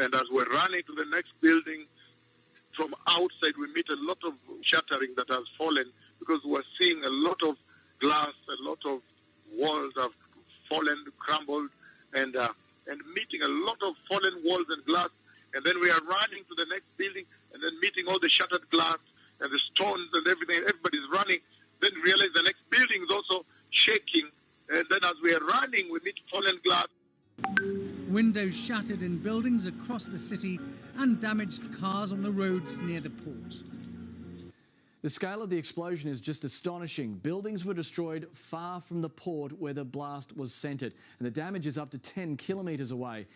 And as we're running to the next building, from outside we meet a lot of shattering that has fallen, because we're seeing a lot of glass, a lot of walls have fallen, crumbled, and meeting a lot of fallen walls and glass. And then we are running to the next building and then meeting all the shattered glass and the stones and everything. Everybody's running. Then realize the next building is also shaking. And then as we are running, we meet fallen glass. Windows shattered in buildings across the city and damaged cars on the roads near the port. The scale of the explosion is just astonishing. Buildings were destroyed far from the port where the blast was centred, and the damage is up to 10 kilometres away.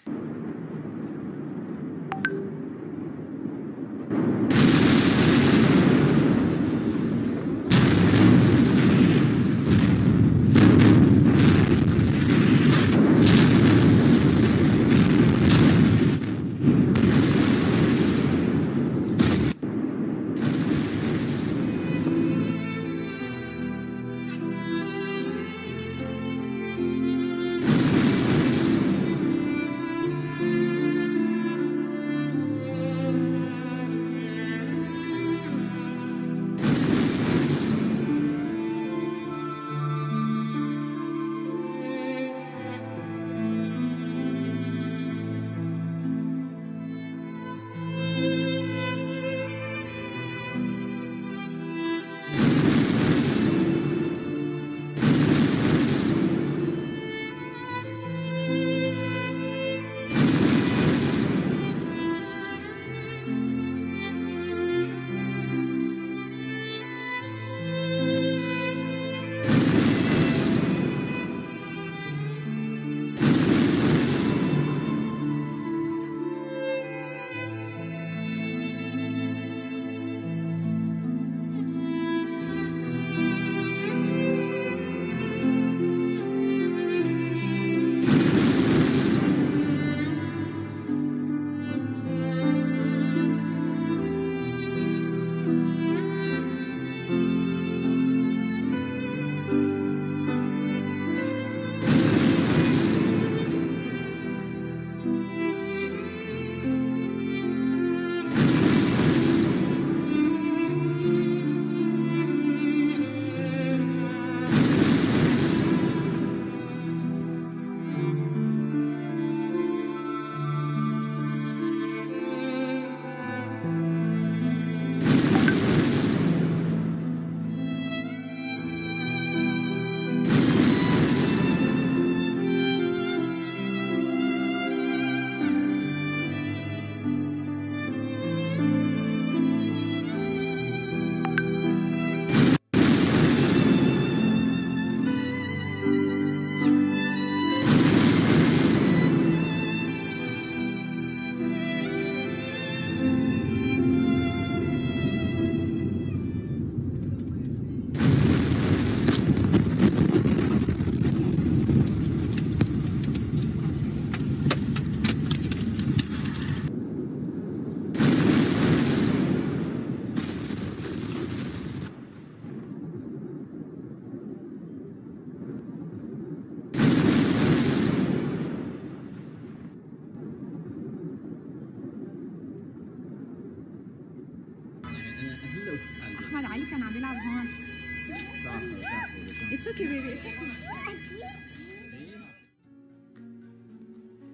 It's okay, baby. It's okay.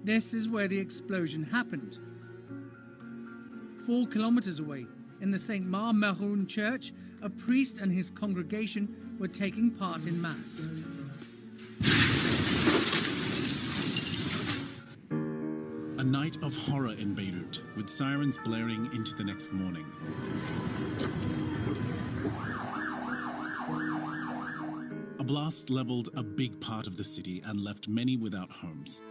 This is where the explosion happened. 4 kilometers away, in the St. Mar-Meroun church, a priest and his congregation were taking part in Mass. A night of horror in Beirut, with sirens blaring into the next morning. A blast leveled a big part of the city and left many without homes.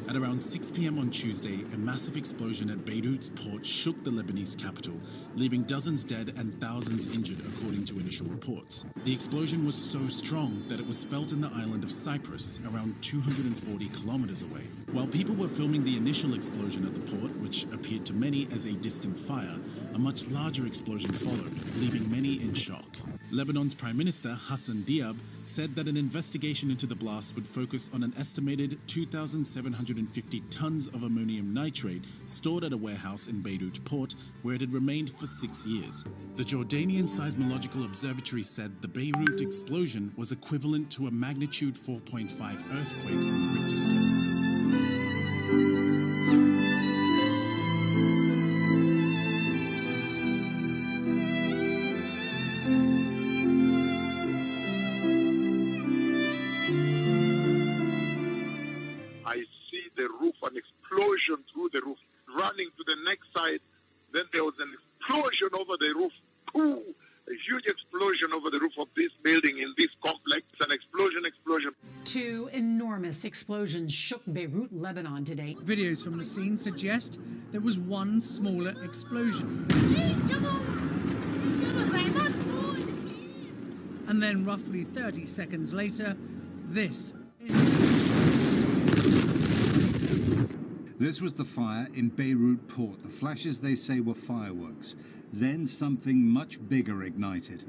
At around 6 p.m. on Tuesday, a massive explosion at Beirut's port shook the Lebanese capital, leaving dozens dead and thousands injured, according to initial reports. The explosion was so strong that it was felt in the island of Cyprus, around 240 kilometers away. While people were filming the initial explosion at the port, which appeared to many as a distant fire, a much larger explosion followed, leaving many in shock. Lebanon's Prime Minister Hassan Diab said that an investigation into the blast would focus on an estimated 2,750 tons of ammonium nitrate stored at a warehouse in Beirut port, where it had remained for 6 years. The Jordanian Seismological Observatory said the Beirut explosion was equivalent to a magnitude 4.5 earthquake on the Richter scale. I see the roof, an explosion through the roof, running to the next side. Then there was an explosion over the roof. Ooh, a huge explosion over the roof of this building in this complex. An explosion. Two enormous explosions shook Beirut, Lebanon today. Videos from the scene suggest there was one smaller explosion. And then roughly 30 seconds later, this. This was the fire in Beirut port. The flashes, they say, were fireworks. Then something much bigger ignited.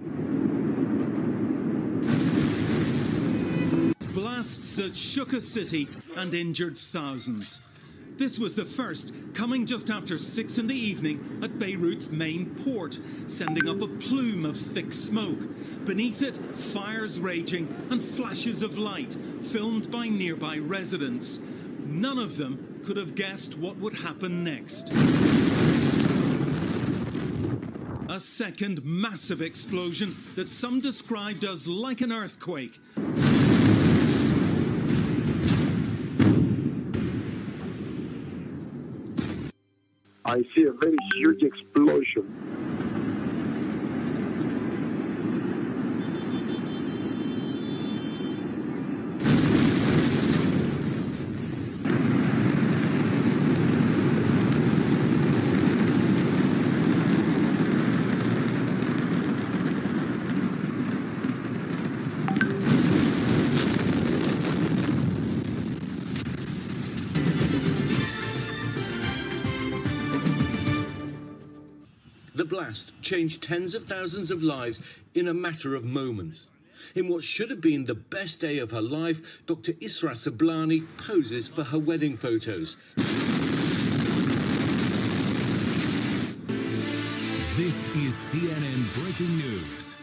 Blasts that shook a city and injured thousands. This was the first, coming just after 6 in the evening at Beirut's main port, sending up a plume of thick smoke. Beneath it, fires raging and flashes of light, filmed by nearby residents. None of them could have guessed what would happen next. A second massive explosion that some described as like an earthquake. I see a very huge explosion. The blast changed tens of thousands of lives in a matter of moments. In what should have been the best day of her life, Dr. Isra Sablani poses for her wedding photos. This is CNN Breaking News.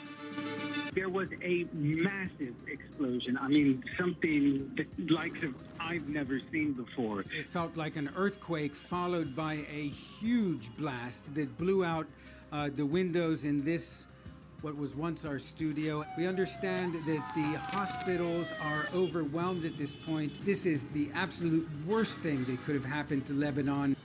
There was a massive explosion. I mean, something the likes of I've never seen before. It felt like an earthquake followed by a huge blast that blew out the windows in this, what was once our studio. We understand that the hospitals are overwhelmed at this point. This is the absolute worst thing that could have happened to Lebanon.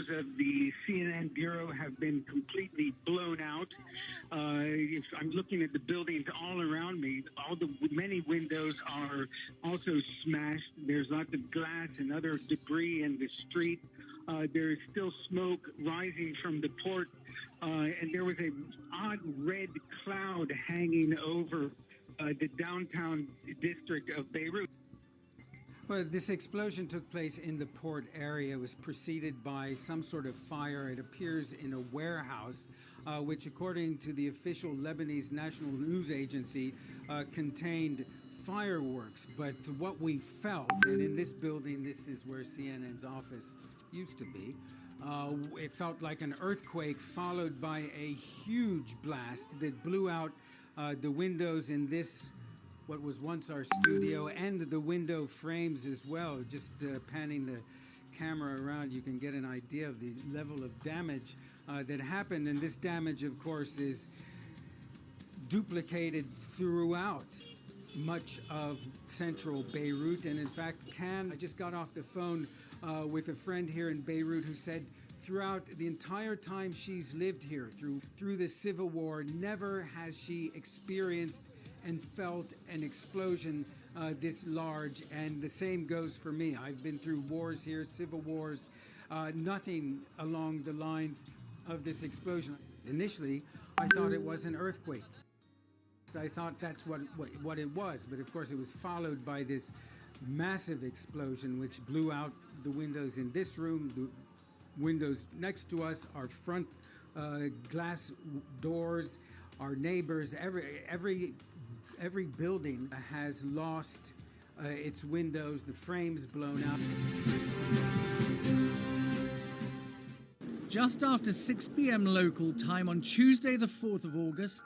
Of the CNN Bureau have been completely blown out. If I'm looking at the buildings all around me, many windows are also smashed. There's lots of glass and other debris in the street. There is still smoke rising from the port, and there was an odd red cloud hanging over the downtown district of Beirut. Well, this explosion took place in the port area. It was preceded by some sort of fire. It appears in a warehouse, which, according to the official Lebanese National News Agency, contained fireworks. But what we felt, and in this building, this is where CNN's office used to be, it felt like an earthquake followed by a huge blast that blew out the windows in this, what was once our studio, and the window frames as well. Just panning the camera around, you can get an idea of the level of damage that happened. And this damage, of course, is duplicated throughout much of central Beirut. And in fact, I just got off the phone with a friend here in Beirut who said throughout the entire time she's lived here, through the civil war, never has she experienced and felt an explosion this large. And the same goes for me. I've been through wars here, civil wars, nothing along the lines of this explosion. Initially, I thought it was an earthquake. I thought that's what it was, but of course it was followed by this massive explosion which blew out the windows in this room, the windows next to us, our front glass doors, our neighbors. Every building has lost its windows, the frames blown out. Just after 6 p.m. local time on Tuesday, the 4th of August.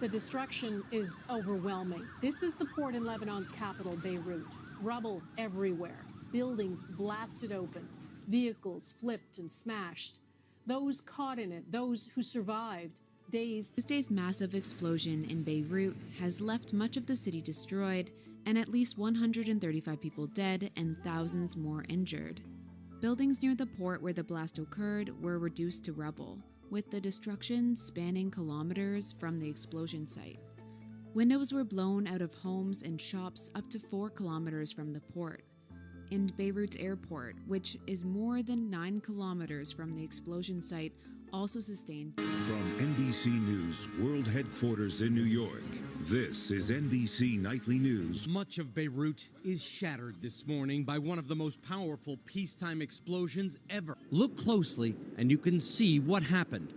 The destruction is overwhelming. This is the port in Lebanon's capital, Beirut. Rubble everywhere, buildings blasted open, vehicles flipped and smashed. Those caught in it, those who survived, dazed. Tuesday's massive explosion in Beirut has left much of the city destroyed and at least 135 people dead and thousands more injured. Buildings near the port where the blast occurred were reduced to rubble, with the destruction spanning kilometers from the explosion site. Windows were blown out of homes and shops up to 4 kilometers from the port. And Beirut's airport, which is more than 9 kilometers from the explosion site, also sustained. From NBC News World Headquarters in New York, this is NBC Nightly News. Much of Beirut is shattered this morning by one of the most powerful peacetime explosions ever. Look closely and you can see what happened.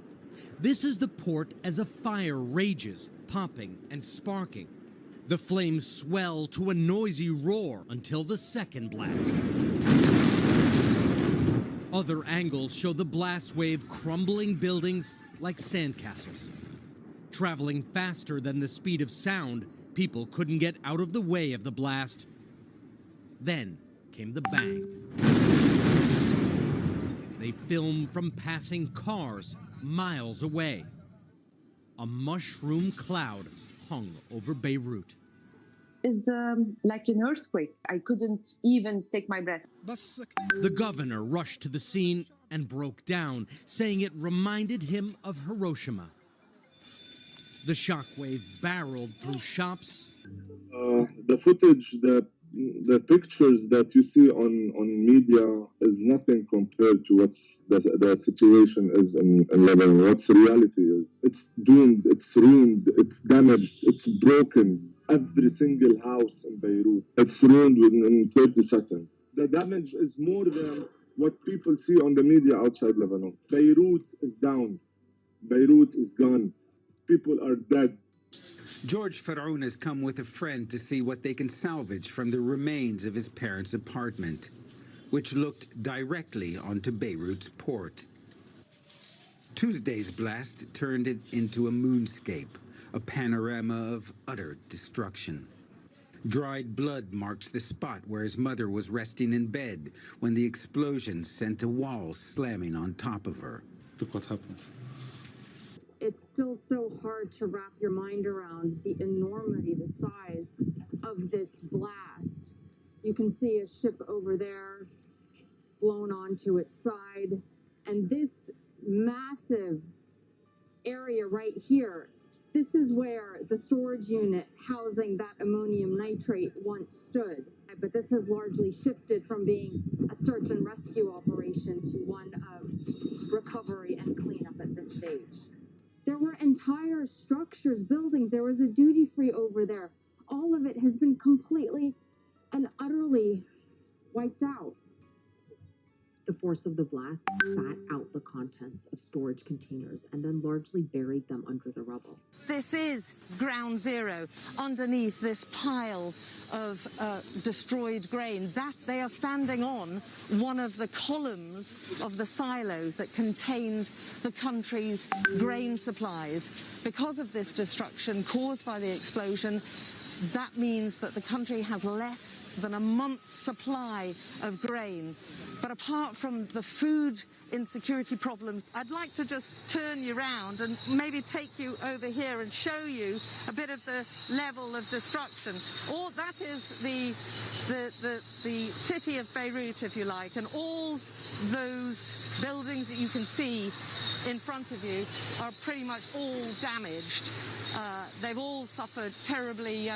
This is the port as a fire rages, popping and sparking. The flames swell to a noisy roar until the second blast. Other angles show the blast wave crumbling buildings like sandcastles. Traveling faster than the speed of sound, people couldn't get out of the way of the blast. Then came the bang. They filmed from passing cars miles away. A mushroom cloud hung over Beirut. It's like an earthquake. I couldn't even take my breath. The governor rushed to the scene and broke down, saying it reminded him of Hiroshima. The shockwave barreled through shops. The footage, the pictures that you see on media is nothing compared to what's the situation is in Lebanon. What's reality is. It's doomed, it's ruined, it's damaged, it's broken. Every single house in Beirut, it's ruined within 30 seconds. The damage is more than what people see on the media outside Lebanon. Beirut is down. Beirut is gone. People are dead. George Faroun has come with a friend to see what they can salvage from the remains of his parents' apartment, which looked directly onto Beirut's port. Tuesday's blast turned it into a moonscape, a panorama of utter destruction. Dried blood marks the spot where his mother was resting in bed when the explosion sent a wall slamming on top of her. Look what happened. It's still so hard to wrap your mind around the enormity, the size of this blast. You can see a ship over there blown onto its side, and this massive area right here, this is where the storage unit housing that ammonium nitrate once stood. But this has largely shifted from being a search and rescue operation to one of recovery and cleanup at this stage. There were entire structures, buildings. There was a duty-free over there. All of it has been completely and utterly wiped out. The force of the blast spat out the contents of storage containers and then largely buried them under the rubble. This is ground zero underneath this pile of destroyed grain. That they are standing on one of the columns of the silo that contained the country's grain supplies. Because of this destruction caused by the explosion, that means that the country has less than a month's supply of grain. But apart from the food insecurity problems, I'd like to just turn you around and maybe take you over here and show you a bit of the level of destruction. All that is the city of Beirut, if you like, and all those buildings that you can see in front of you are pretty much all damaged. They've all suffered terribly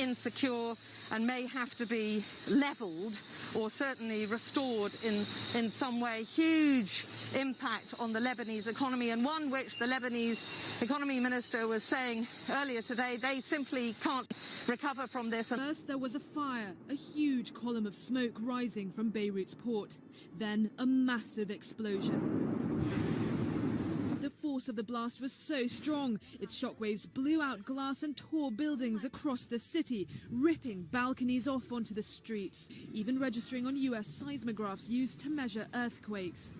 insecure and may have to be levelled or certainly restored in some way. Huge impact on the Lebanese economy, and one which the Lebanese economy minister was saying earlier today they simply can't recover from this. First there was a fire, a huge column of smoke rising from Beirut's port. Then a massive explosion. The force of the blast was so strong, its shockwaves blew out glass and tore buildings across the city, ripping balconies off onto the streets, even registering on US seismographs used to measure earthquakes.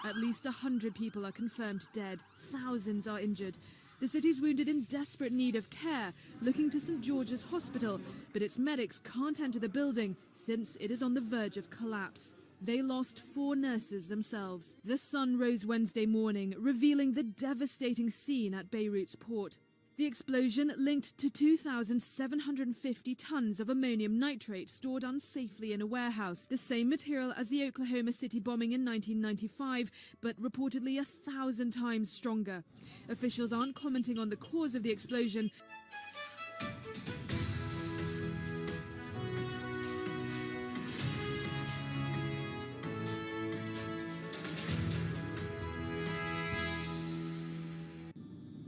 At least 100 people are confirmed dead, thousands are injured. The city's wounded in desperate need of care, looking to St. George's Hospital, but its medics can't enter the building since it is on the verge of collapse. They lost 4 nurses themselves. The sun rose Wednesday morning, revealing the devastating scene at Beirut's port. The explosion linked to 2,750 tons of ammonium nitrate stored unsafely in a warehouse, the same material as the Oklahoma City bombing in 1995, but reportedly 1,000 times stronger. Officials aren't commenting on the cause of the explosion.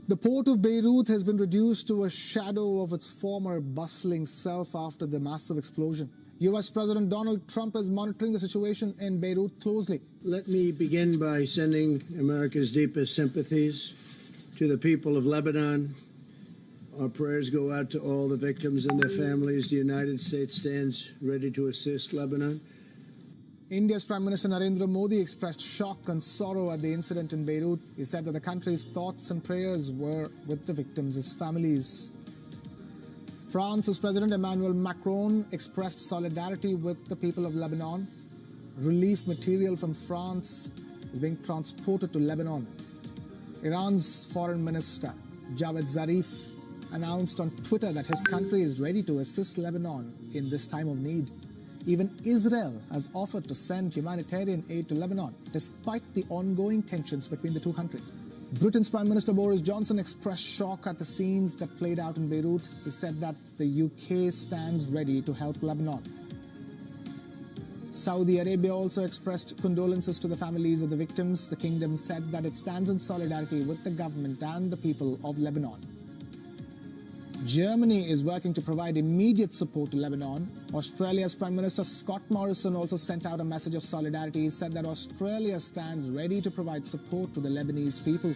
The port of Beirut has been reduced to a shadow of its former bustling self after the massive explosion. U.S. President Donald Trump is monitoring the situation in Beirut closely. Let me begin by sending America's deepest sympathies to the people of Lebanon. Our prayers go out to all the victims and their families. The United States stands ready to assist Lebanon. India's Prime Minister Narendra Modi expressed shock and sorrow at the incident in Beirut. He said that the country's thoughts and prayers were with the victims' families. France's President Emmanuel Macron expressed solidarity with the people of Lebanon. Relief material from France is being transported to Lebanon. Iran's Foreign Minister Javad Zarif announced on Twitter that his country is ready to assist Lebanon in this time of need. Even Israel has offered to send humanitarian aid to Lebanon, despite the ongoing tensions between the two countries. Britain's Prime Minister Boris Johnson expressed shock at the scenes that played out in Beirut. He said that the UK stands ready to help Lebanon. Saudi Arabia also expressed condolences to the families of the victims. The kingdom said that it stands in solidarity with the government and the people of Lebanon. Germany is working to provide immediate support to Lebanon. Australia's Prime Minister Scott Morrison also sent out a message of solidarity. He said that Australia stands ready to provide support to the Lebanese people.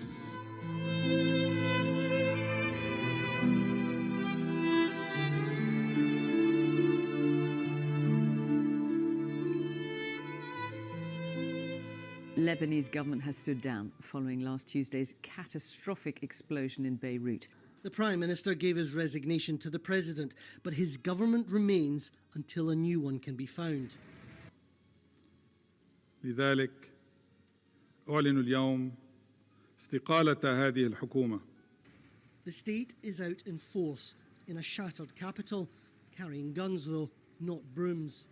Lebanese government has stood down following last Tuesday's catastrophic explosion in Beirut. The Prime Minister gave his resignation to the President, but his government remains until a new one can be found. لذلك أعلن اليوم استقالة هذه الحكومة. The state is out in force in a shattered capital, carrying guns though, not brooms.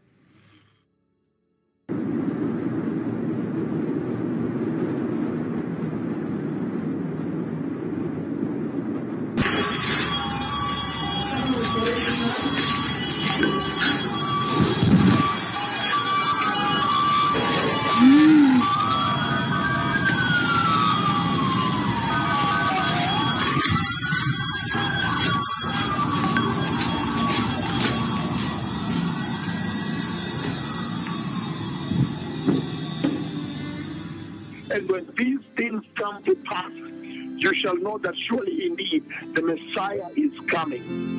And when these things come to pass, you shall know that surely indeed the Messiah is coming.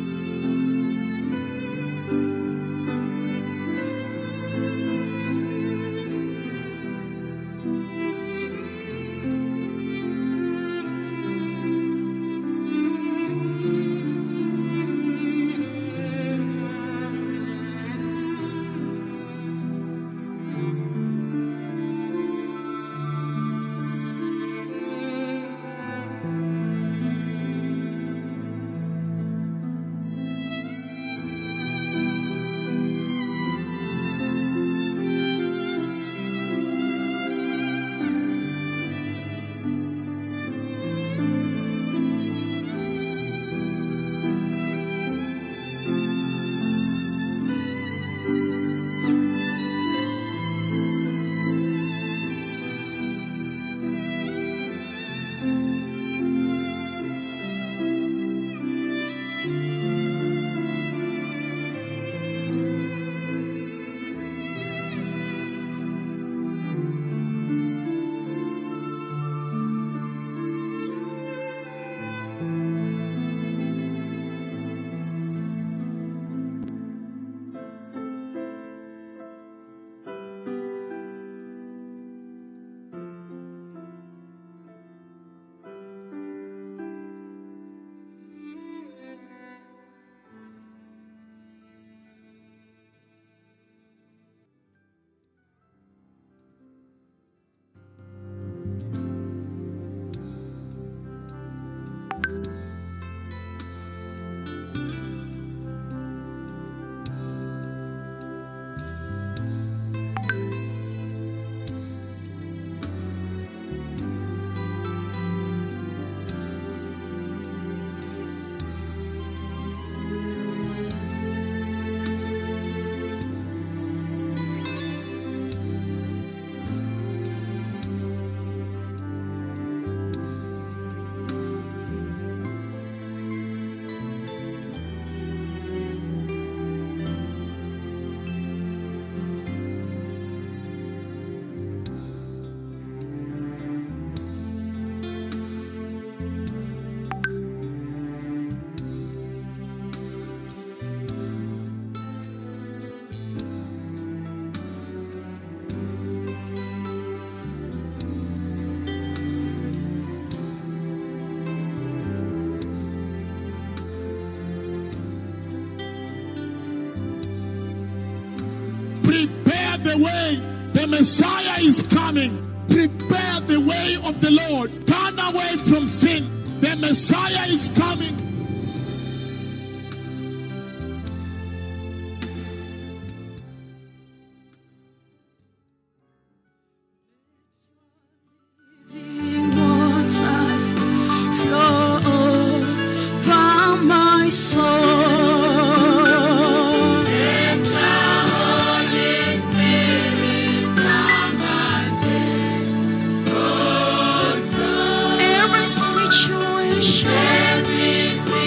the way. The Messiah is coming. Prepare the way of the Lord. Turn away from sin. The Messiah is coming. Every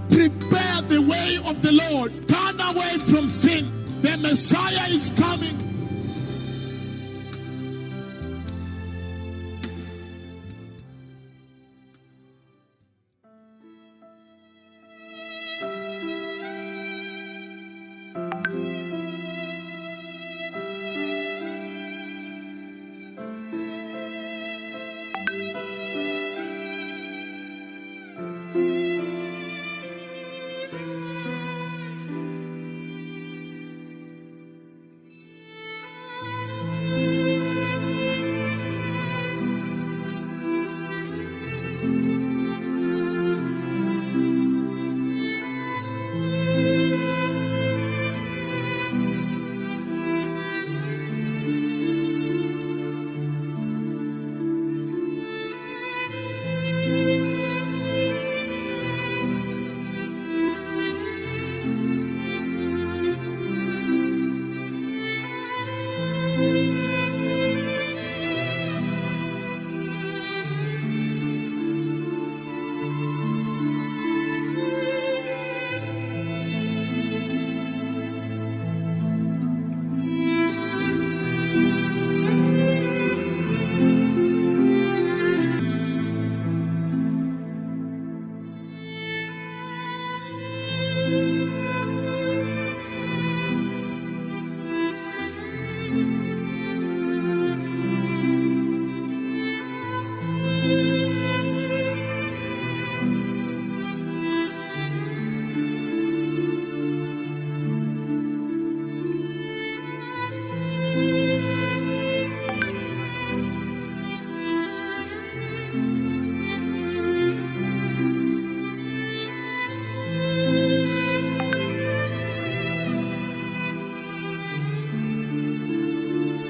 Prepare the way of the Lord. Turn away from sin. The Messiah is coming.